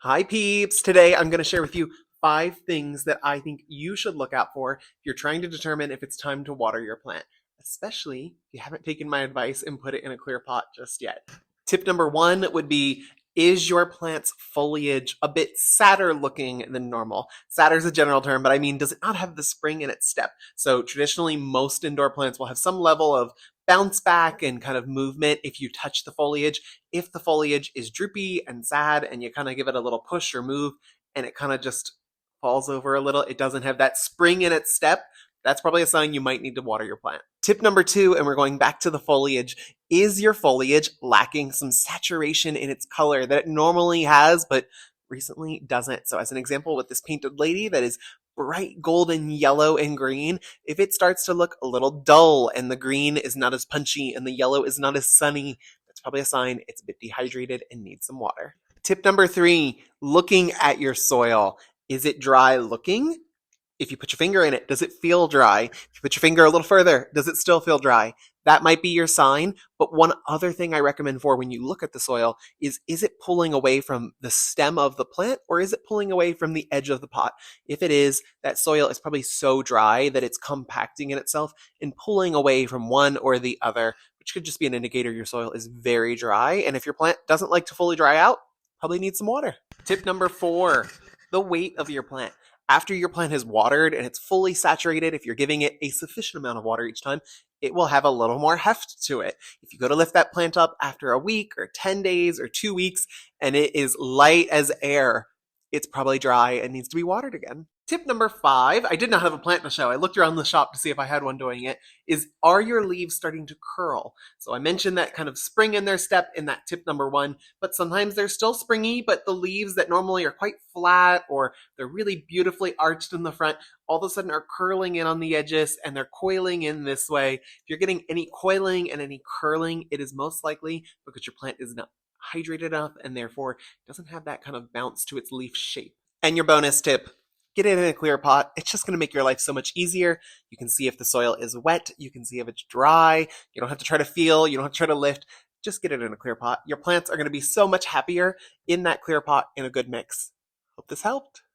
Hi, peeps. Today I'm going to share with you 5 things that I think you should look out for if you're trying to determine if it's time to water your plant, especially if you haven't taken my advice and put it in a clear pot just yet. Tip number 1 would be, is your plant's foliage a bit sadder looking than normal? Sadder is a general term, but I mean, does it not have the spring in its step? So traditionally, most indoor plants will have some level of bounce back and kind of movement if you touch the foliage. If the foliage is droopy and sad and you kind of give it a little push or move and it kind of just falls over a little, it doesn't have that spring in its step, that's probably a sign you might need to water your plant. Tip number 2, and we're going back to the foliage, is your foliage lacking some saturation in its color that it normally has, but recently doesn't? So as an example, with this painted lady that is bright golden yellow and green, if it starts to look a little dull and the green is not as punchy and the yellow is not as sunny, that's probably a sign it's a bit dehydrated and needs some water. Tip number 3, looking at your soil. Is it dry looking? If you put your finger in it, does it feel dry? If you put your finger a little further, does it still feel dry? That might be your sign. But one other thing I recommend for when you look at the soil is it pulling away from the stem of the plant or is it pulling away from the edge of the pot? If it is, that soil is probably so dry that it's compacting in itself and pulling away from one or the other, which could just be an indicator your soil is very dry. And if your plant doesn't like to fully dry out, probably needs some water. Tip number 4, the weight of your plant. After your plant has watered and it's fully saturated, if you're giving it a sufficient amount of water each time, it will have a little more heft to it. If you go to lift that plant up after a week or 10 days or 2 weeks and it is light as air, it's probably dry and needs to be watered again. Tip number 5, I did not have a plant to show. I looked around the shop to see if I had one doing it, is, are your leaves starting to curl? So I mentioned that kind of spring in their step in that tip number 1, but sometimes they're still springy, but the leaves that normally are quite flat or they're really beautifully arched in the front, all of a sudden are curling in on the edges and they're coiling in this way. If you're getting any coiling and any curling, it is most likely because your plant is not hydrated enough and therefore doesn't have that kind of bounce to its leaf shape. And your bonus tip, get it in a clear pot. It's just going to make your life so much easier. You can see if the soil is wet. You can see if it's dry. You don't have to try to feel. You don't have to try to lift. Just get it in a clear pot. Your plants are going to be so much happier in that clear pot in a good mix. Hope this helped.